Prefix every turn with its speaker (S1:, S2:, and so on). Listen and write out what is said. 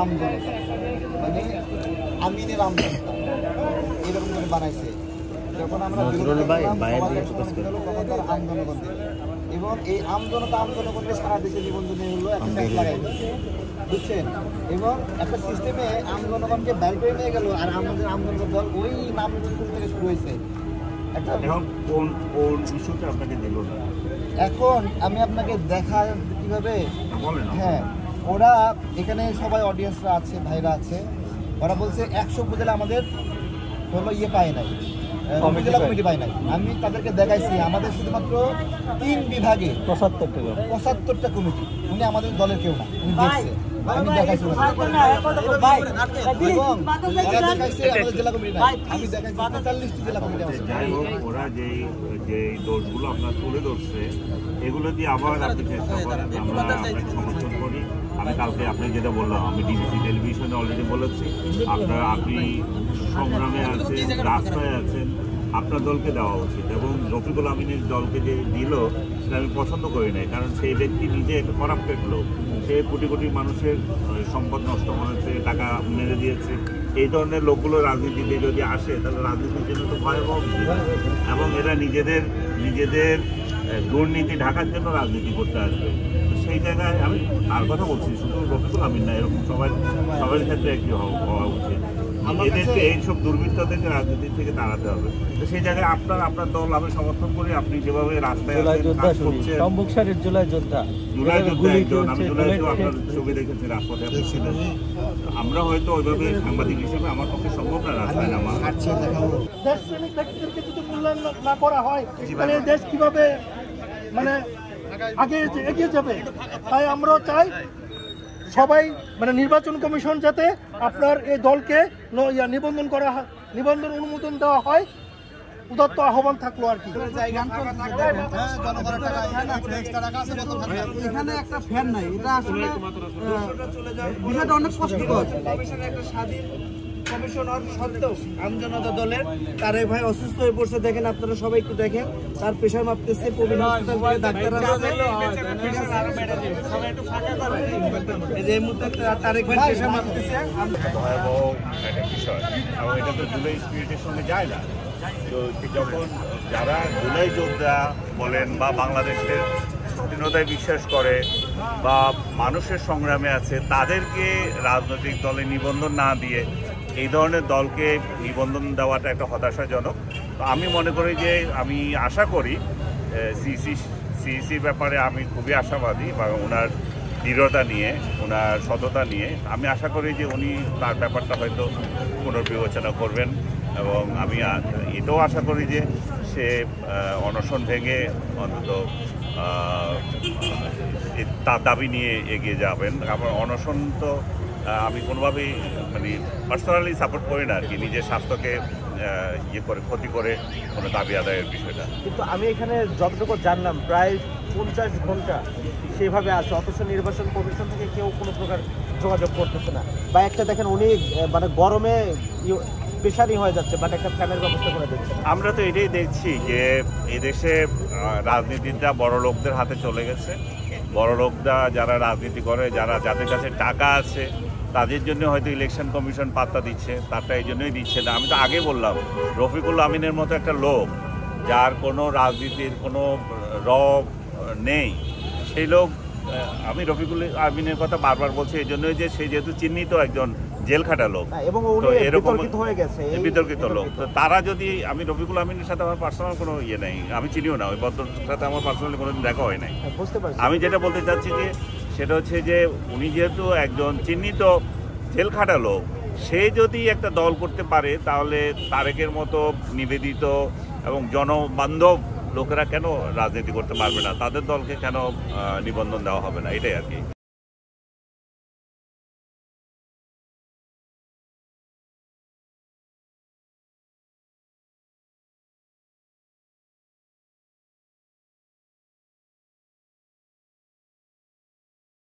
S1: আমজনতা মানে আমিনের আমজনতা এরকম করে বানাইছে। যখন আমরা আমজনগণ এবং এই আমজনগণকে সারা দেশে নিবন্ধনে হলো একটা ট্যাগ লাগাই বুঝছেন, এবং একটা সিস্টেমে আমজনগণকে বাইর করে নিয়ে গেল। আর আমাদের আমজনগণ দল ওই নাম স্কুল থেকে শুরু হয়েছে। একটা এখন আমি আপনাকে দেখা কিভাবে, হ্যাঁ ওরা এখানে সবাই অডিয়েন্সরা আছে, ভাইরা আছে, ওরা বলছে 100 উপজেলা আমাদের হলো পায় নাই, উপজেলা কমিটি পায় নাই। আমি তাদেরকে দেখাইছি আমাদের শুধুমাত্র 3 বিভাগে 75টা কমিটি, উনি আমাদের দলের কেউ না, উনি দেখছে, আমি দেখাইছি জেলা কমিটি নাই, আমি দেখাইছি 43টি জেলা কমিটি আছে।
S2: যাই হোক, ওরা যে দোষগুলো আপনার তুলে ধরছে এগুলো দিয়ে আবার আপনি চেষ্টা করেন, আমরা আপনাকে সমর্থন করি। আমি কালকে আপনি যেটা বললাম, আমি ডিবিসি টেলিভিশনে অলরেডি বলেছি, আপনি সংগ্রামে আছেন, রাস্তায় আছেন, আপনার দলকে দেওয়া উচিত। এবং রফিকুল আমিনের দলকে যে দিল সেটা আমি পছন্দ করি নাই, কারণ সেই ব্যক্তি নিজে একটা করাপ্টেড লোক, সে কোটি কোটি মানুষের সম্পদ নষ্ট করেছে, টাকা মেরে দিয়েছে। এই ধরনের লোকগুলো রাজনীতিতে যদি আসে তাহলে রাজনীতির জন্য তো ভয়াবহ, এবং এরা নিজেদের দুর্নীতি ঢাকার জন্য রাজনীতি করতে আসবে। সেই জায়গায় আমি আর কথা বলছি, শুধু রফিকুল আমিন না, এরকম সবার ক্ষেত্রে একটি হওয়া উচিত। এদেরকে এইসব দুর্বৃত্তদেরকে রাজনীতি থেকে তাড়াতে হবে। তো সেই জায়গায় আপনার দল আমি সমর্থন করি। আপনি যেভাবে রাস্তায় জুলাই যোদ্ধা একজন, আমি জুলাইতেও আপনার ছবি দেখেছি রাজপথে আপনি ছিলেন। আমরা হয়তো ওইভাবে সাংবাদিক হিসেবে আমার পক্ষে সম্ভব না রাস্তায় নামা।
S3: দেশপ্রেমিক ব্যক্তিদেরকে যদি মূল্যায়ন না করা হয় তাহলে দেশ কিভাবে মানে আগে এগিয়ে যাবে? তাই আমরাও চাই সবাই নির্বাচন কমিশন যাতে আপনার এই দলকে নিবন্ধন অনুমোদন দেওয়া হয়, উদাত্ত আহ্বান থাকলো আর কি।
S4: এখানে একটা ফ্যান নাই, এটা আসলে বিষয়টা অনেক কষ্টকর। কমিশনার সত্ত্বেও আমজনতা দলের তার এই ভাই অসুস্থ হয়ে পড়ছে, দেখেন আপনারা সবাই একটু দেখেন, তার প্রেশার মাপতেছে, প্রবীণ হাসপাতাল ডাক্তার আছে, এই যে মুহূর্তে তারেক ভাই প্রেশার মাপতেছে।
S2: ভয়াবহ একটা বিষয়, এবং এটা তো জুলাই স্পিরিটের সঙ্গে যায় না। তো যখন যারা জুলাই যোদ্ধা বলেন বা বাংলাদেশের স্বাধীনতায় বিশ্বাস করে বা মানুষের সংগ্রামে আছে, তাদেরকে রাজনৈতিক দলে নিবন্ধন না দিয়ে এই ধরনের দলকে নিবন্ধন দেওয়াটা একটা হতাশাজনক। তো আমি মনে করি যে, আমি আশা করি সিইসির ব্যাপারে আমি খুবই আশাবাদী, বা ওনার দৃঢ়তা নিয়ে, ওনার সততা নিয়ে আমি আশা করি যে উনি তার ব্যাপারটা হয়তো পুনর্বিবেচনা করবেন। এবং আমি এটাও আশা করি যে সে অনশন ভেঙে অন্তত তার দাবি নিয়ে এগিয়ে যাবেন। আমার অনশন তো আমি কোনোভাবেই পার্সোনালি সাপোর্ট করি না আর কি, নিজের স্বাস্থ্যকে ক্ষতি করে কোনো দাবি আদায়ের বিষয়টা।
S4: কিন্তু আমি এখানে যতটুকু জানলাম প্রায় 50 ঘন্টা সেভাবে আছে, অথচ নির্বাচন কমিশন থেকে কেউ কোনো প্রকার যোগাযোগ করতেছে না। বা একটা দেখেন উনি গরমে পেশানি হয়ে যাচ্ছে, বাট একটা ফ্যানের ব্যবস্থা করে দিচ্ছে।
S2: আমরা তো এটাই দেখছি যে এদেশে রাজনীতিটা বড় লোকদের হাতে চলে গেছে। বড় লোকরা যারা রাজনীতি করে, যাদের কাছে টাকা আছে, তাদের জন্য হয়তো ইলেকশন কমিশন পাত্তা দিচ্ছে, তারটা এই জন্যই দিচ্ছে না। আমি তো আগে বললাম, রফিকুল আমিনের মতো একটা লোক যার কোনো রাজনীতির কোনো নেই, সেই লোক, আমি রফিকুল আমিনের কথা বারবার বলছি এই জন্যই যে সে যেহেতু চিহ্নিত একজন জেল খাটা লোক, এরকম বিতর্কিত লোক, তো তারা যদি, আমি রফিকুল আমিনের সাথে আমার পার্সোনাল কোনো নেই, আমি চিনিও না, ওই ভদ্রের সাথে আমার পার্সোনালি কোনোদিন দেখা হয় নাই। আমি যেটা বলতে চাচ্ছি যে সেটা হচ্ছে যে উনি যেহেতু একজন চিহ্নিত জেল খাটা লোক, সে যদি একটা দল করতে পারে তাহলে তারেকের মতো নিবেদিত এবং জনবান্ধব লোকেরা কেন রাজনীতি করতে পারবে না? তাদের দলকে কেন নিবন্ধন দেওয়া হবে না? এটাই আর কি।